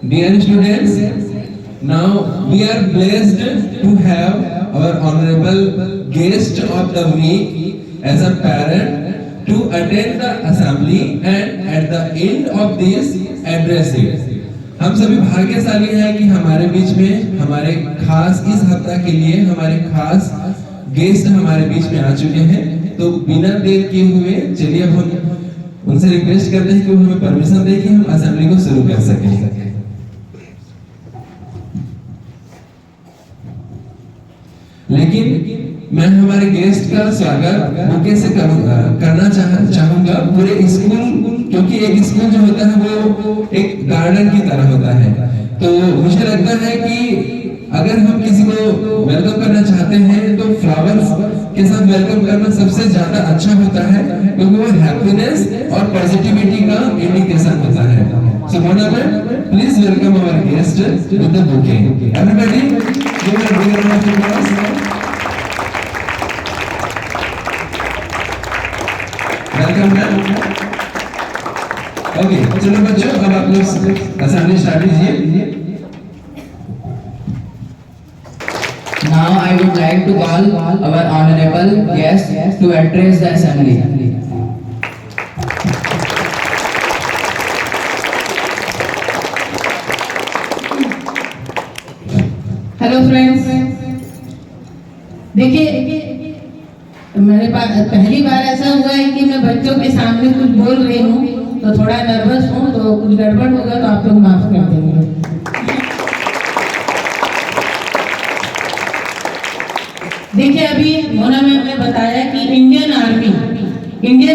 Dear students, now we are blessed to have our honorable guest of the week as a parent to attend the assembly and at the end of this address it. हम सभी भाग्यशाली हैं कि हमारे बीच में हमारे खास इस हफ्ता के लिए हमारे खास गेस्ट हमारे बीच में आ चुके हैं। तो बिना देर किए हुए चलिए अब हम उनसे रिक्वेस्ट करते हैं कि वो हमें परमिशन दें कि हम असेंबली को शुरू कर सकें। लेकिन मैं हमारे गेस्ट का स्वागत बुके से करना चाहूंगा पूरे स्कूल, क्योंकि एक स्कूल जो होता है वो एक गार्डन की तरह होता है। तो मुझे लगता है कि अगर हम किसी को वेलकम करना चाहते हैं तो फ्लावर्स के साथ वेलकम करना सबसे ज्यादा अच्छा होता है, क्योंकि वो हैप्पीनेस और पॉजिटिविटी का इंडिकेशन होता है। So please welcome our guest with the bouquet. Everybody give a big round of applause. Welcome ma'am. Okay, चलो बच्चों अब आप लोग असेंबली स्टार्ट कीजिए। Now I would like to call our honorable guest to address the assembly. Hello friends, देखिए मेरे पास पहली बार ऐसा हुआ है कि मैं बच्चों के सामने कुछ बोल रही हूँ तो थोड़ा नर्वस हूँ, तो कुछ गड़बड़ होगा तो आप लोग माफ कर देंगे। देखिए अभी मोना मैम ने बताया कि इंडियन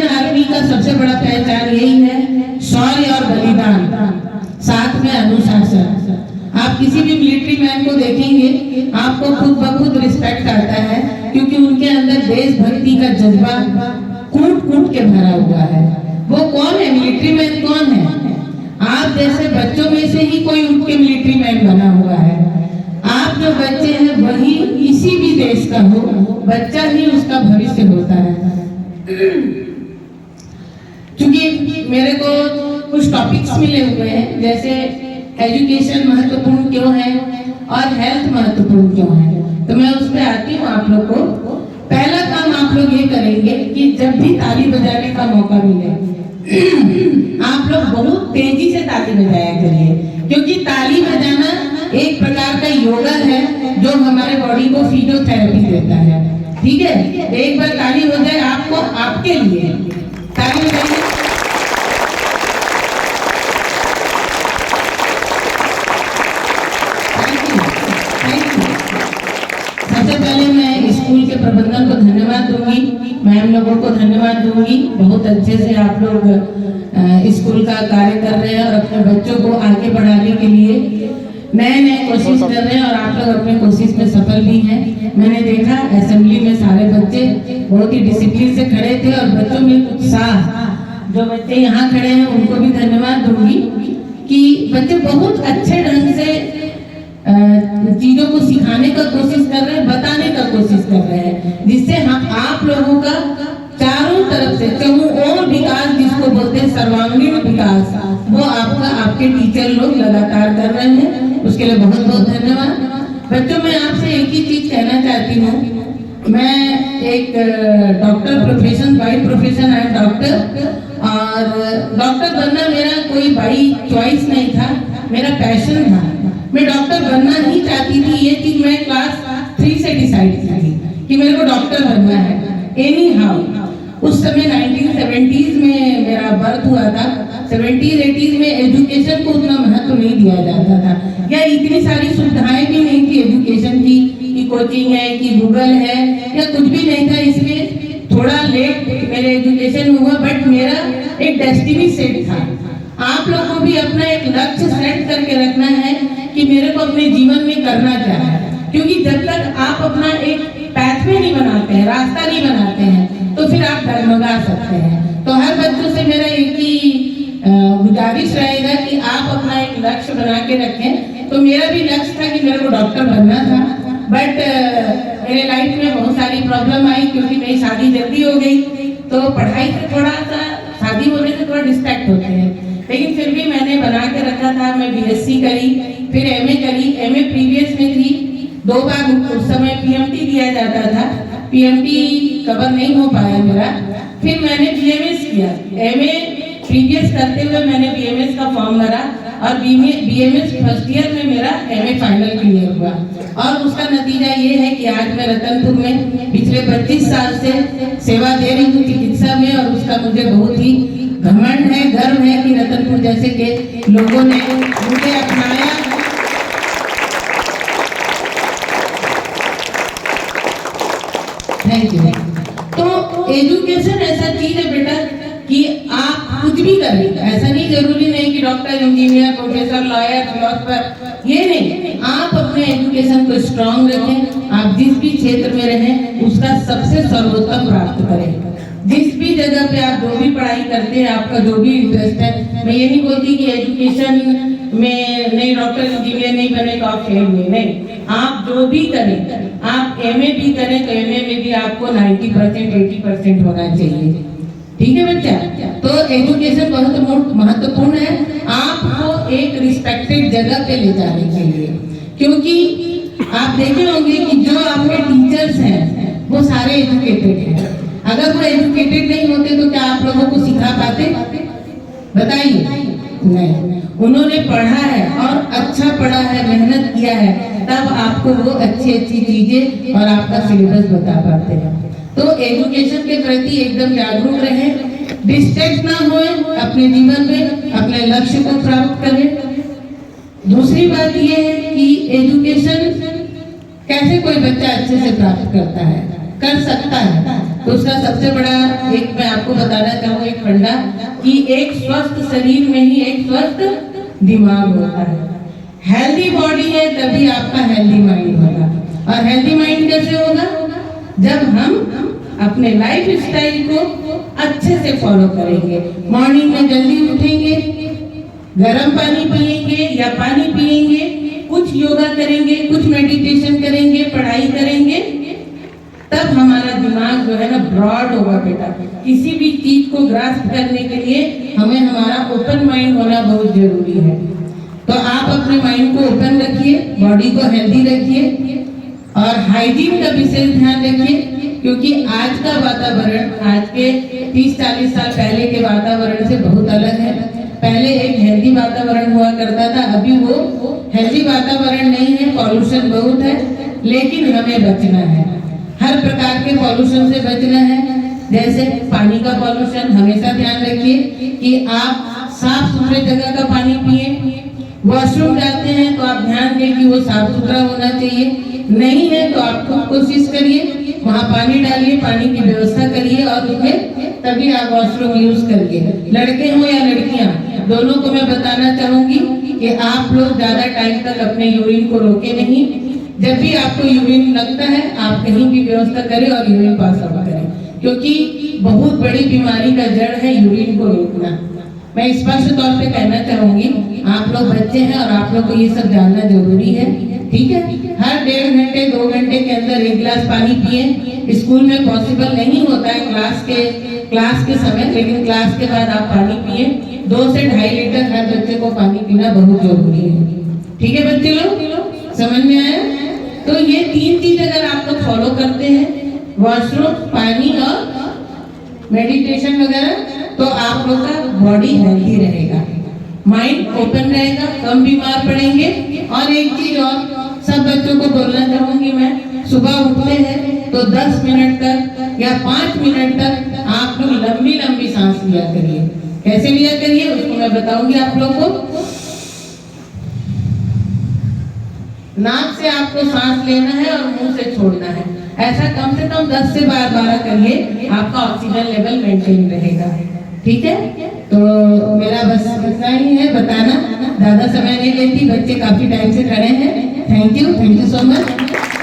आर्मी का सबसे बड़ा पहचान यही है, शौर्य और बलिदान, साथ में अनुशासन। आप किसी भी मिलिट्री मैन को देखेंगे आपको खुद ब खुद रिस्पेक्ट आता है, क्योंकि उनके अंदर देशभक्ति का जज्बा कूट कूट के भरा हुआ है। वो कौन है, मिलिट्री मैन कौन है? आप जैसे बच्चों में से ही कोई उठ के मिलिट्री मैन बना हुआ है। आप जो बच्चे हैं वही किसी भी देश का हो, बच्चा ही उसका भविष्य होता है। क्योंकि मेरे को कुछ टॉपिक्स मिले हुए हैं, जैसे एजुकेशन महत्वपूर्ण क्यों है और हेल्थ महत्वपूर्ण क्यों है, तो मैं उस पर आती हूँ आप लोग को। पहला काम आप लोग ये करेंगे कि जब भी ताली बजाने का मौका मिले आप लोग बहुत तेजी से ताली बजाया करिए, क्योंकि ताली बजाना एक प्रकार का योगा है जो हमारे बॉडी को फिजियोथेरेपी देता है। ठीक है, एक बार ताली हो जाए आपको, आपके लिए ताली बजाइए। सबसे पहले मैं स्कूल के प्रबंधन को धन्यवाद दूंगी, मैम लोगों को धन्यवाद दूंगी। बहुत अच्छे से आप लोग स्कूल का कार्य कर रहे हैं और अपने बच्चों को आगे बढ़ाने के लिए नए कोशिश कर रहे हैं और आप लोग अपने कोशिश में सफल भी हैं। मैंने देखा असेंबली में सारे बच्चे बहुत ही डिसिप्लिन से खड़े थे और बच्चों में उत्साह। जो बच्चे यहाँ खड़े हैं उनको भी धन्यवाद दूंगी कि बच्चे बहुत अच्छे ढंग से चीजों को सिखाने का कोशिश कर रहे हैं, बताने का कोशिश कर रहे हैं, जिससे हम आप लोगों का चारों तरफ से चहुओर विकास, जिसको बोलते हैं सर्वांगीण विकास, वो आपका आपके टीचर लोग लगातार कर रहे हैं। उसके लिए बहुत बहुत धन्यवाद। बच्चों मैं आपसे एक ही चीज कहना चाहती हूँ, मैं एक डॉक्टर प्रोफेशन बाई प्रोफेशन है डॉक्टर, और डॉक्टर बनना मेरा कोई बाई चॉइस नहीं था, मेरा पैशन था। मैं डॉक्टर बनना ही चाहती थी, ये चीज मैं क्लास 3 से डिसाइड की थी कि मेरे को डॉक्टर बनना है। एनी हाउ उस समय 1970s में मेरा बर्थ हुआ था। 70s 80s में एजुकेशन को उतना महत्व नहीं दिया जाता था, या इतनी सारी सुविधाएं भी नहीं थी एजुकेशन की, कि कोचिंग है कि गूगल है या कुछ भी नहीं था। इसलिए थोड़ा लेट मेरे एजुकेशन हुआ, बट मेरा एक डेस्टिनी सेट था। आप लोगों को भी अपना एक लक्ष्य सेट करके रखना है कि मेरे को अपने जीवन में करना क्या है, क्योंकि जब तक आप अपना एक पैथवे नहीं बनाते हैं, रास्ता नहीं बनाते हैं, तो फिर आप डगमगा सकते हैं। तो हर बच्चों से मेरा एक ही गुजारिश रहेगा कि आप अपना एक लक्ष्य बना के रखें। तो मेरा भी लक्ष्य था कि मेरे को डॉक्टर बनना था, बट मेरे लाइफ में बहुत सारी प्रॉब्लम आई, क्योंकि मेरी शादी जल्दी हो गई। तो पढ़ाई से थोड़ा सा, शादी होने से थोड़ा डिस्ट्रैक्ट होते हैं, लेकिन फिर भी मैंने बना के रखा था। मैं बीएससी करी, फिर एमए करी। एमए प्रीवियस में थी, 2 बार उस समय पीएमटी दिया जाता था, पीएमटी कवर नहीं हो पाया मेरा। फिर मैंने बीएमएस किया। एमए प्रीवियस करते हुए मैंने बीएमएस का फॉर्म भरा और बीएमएस फर्स्ट ईयर में मेरा एमए फाइनल क्लियर हुआ। और उसका नतीजा ये है कि आज मैं रतनपुर में पिछले 25 साल से सेवा दे रही हूँ चिकित्सा में, और उसका मुझे बहुत ही घमंड है, गर्व है कि रतनपुर जैसे के लोगों ने मुझे अपनाया। Thank you. तो एजुकेशन ऐसा चीज है बेटा कि आप कुछ भी करें, ऐसा नहीं जरूरी नहीं कि doctor, engineer, professor, lawyer, philosopher, ये नहीं। आप अपने एजुकेशन को स्ट्रांग रखें। आप जिस भी क्षेत्र में रहें उसका सबसे सर्वोत्तम प्राप्त करें। जिस भी जगह पे आप जो भी पढ़ाई करते हैं, आपका जो भी इंटरेस्ट है, मैं ये नहीं बोलती कि एजुकेशन में नहीं, डॉक्टर इंजीनियर नहीं बने तो आप फेल हुए, नहीं। आप जो भी करें, आप एमए भी करें तो एमए में भी आपको 90% 80% होना चाहिए। ठीक है बच्चा? तो एजुकेशन बहुत महत्वपूर्ण है आपको एक रिस्पेक्टेड जगह पे ले जाने के लिए। क्योंकि आप देखे होंगे कि जो आपके टीचर्स हैं वो सारे एजुकेटेड हैं। अगर वो एजुकेटेड नहीं होते तो क्या आप लोगों को सिखा पाते? बताइए। नहीं, उन्होंने पढ़ा है और अच्छा पढ़ा है, मेहनत किया है, तब आपको वो अच्छी अच्छी चीजें और आपका सिलेबस बता पाते हैं। तो एजुकेशन के प्रति एकदम जागरूक रहें, डिस्ट्रैक्ट ना होएं, अपने जीवन में अपने लक्ष्य को प्राप्त करें। दूसरी बात ये है कि एजुकेशन कैसे कोई बच्चा अच्छे से प्राप्त करता है, कर सकता है, तो उसका सबसे बड़ा एक मैं आपको बताना चाहूँ एक फंडा कि एक स्वस्थ शरीर में ही एक स्वस्थ दिमाग होता है। हेल्दी बॉडी है तभी आपका हेल्दी माइंड होगा। और हेल्दी माइंड कैसे होगा? जब हम अपने लाइफ स्टाइल को अच्छे से फॉलो करेंगे। मॉर्निंग में जल्दी उठेंगे, गर्म पानी पिएंगे या पानी पिएंगे, कुछ योगा करेंगे, कुछ मेडिटेशन करेंगे, पढ़ाई करेंगे, तब हमारा दिमाग जो है ना ब्रॉड होगा बेटा। किसी भी चीज को ग्रास्प करने के लिए हमें हमारा ओपन माइंड होना बहुत जरूरी है। तो आप अपने माइंड को ओपन रखिए, बॉडी को हेल्दी रखिए और हाइजीन का विशेष ध्यान रखिए। क्योंकि आज का वातावरण आज के 30-40 साल पहले के वातावरण से बहुत अलग है। पहले एक हेल्दी वातावरण हुआ करता था, अभी वो हेल्दी वातावरण नहीं है, पॉल्यूशन बहुत है। लेकिन हमें बचना है, हर प्रकार के पॉल्यूशन से बचना है। जैसे पानी का पॉल्यूशन, हमेशा ध्यान रखिए कि आप साफ सुथरे जगह का पानी पिए। वॉशरूम जाते हैं तो आप ध्यान दें कि वो साफ सुथरा होना चाहिए। नहीं है तो आप खुद कोशिश करिए, वहाँ पानी डालिए, पानी की व्यवस्था करिए और उसमें तभी आप वॉशरूम यूज करिए। लड़के हो या लड़कियाँ, दोनों को मैं बताना चाहूंगी कि आप लोग ज्यादा टाइम तक अपने यूरिन को रोके नहीं। जब भी आपको यूरिन लगता है आप कहीं भी व्यवस्था करें और यूरिन पास आउट करें, क्योंकि बहुत बड़ी बीमारी का जड़ है यूरिन को रोकना। मैं स्पष्ट तौर पे कहना चाहूंगी, आप लोग बच्चे हैं और आप लोग को ये सब जानना जरूरी है। ठीक है? हर 1.5 घंटे 2 घंटे के अंदर 1 गिलास पानी पिए। स्कूल में पॉसिबल नहीं होता है क्लास के समय, लेकिन क्लास के बाद आप पानी पिए। 2 से 2.5 लीटर हर बच्चे को पानी पीना बहुत जरूरी है। ठीक है बच्चे लोग, समझ में आया? तो ये 3 चीज अगर आप लोग फॉलो करते हैं, वॉशरूम, पानी और मेडिटेशन वगैरह, तो आप लोग का बॉडी हेल्दी रहेगा, माइंड ओपन रहेगा, कम बीमार पड़ेंगे। और एक चीज और सब बच्चों को बोलना चाहूंगी मैं, सुबह उठते हैं तो 10 मिनट तक या 5 मिनट तक आप लोग लंबी लंबी सांस लिया करिए। कैसे लिया करिए उसको मैं बताऊंगी आप लोग को। नाक से आपको सांस लेना है और मुंह से छोड़ना है। ऐसा कम से कम 10 से 12 करिए, आपका ऑक्सीजन लेवल मेंटेन रहेगा। ठीक है? तो मेरा बस इतना ही है बताना, ज्यादा समय नहीं लेती, बच्चे काफी टाइम से खड़े हैं। Thank you so much.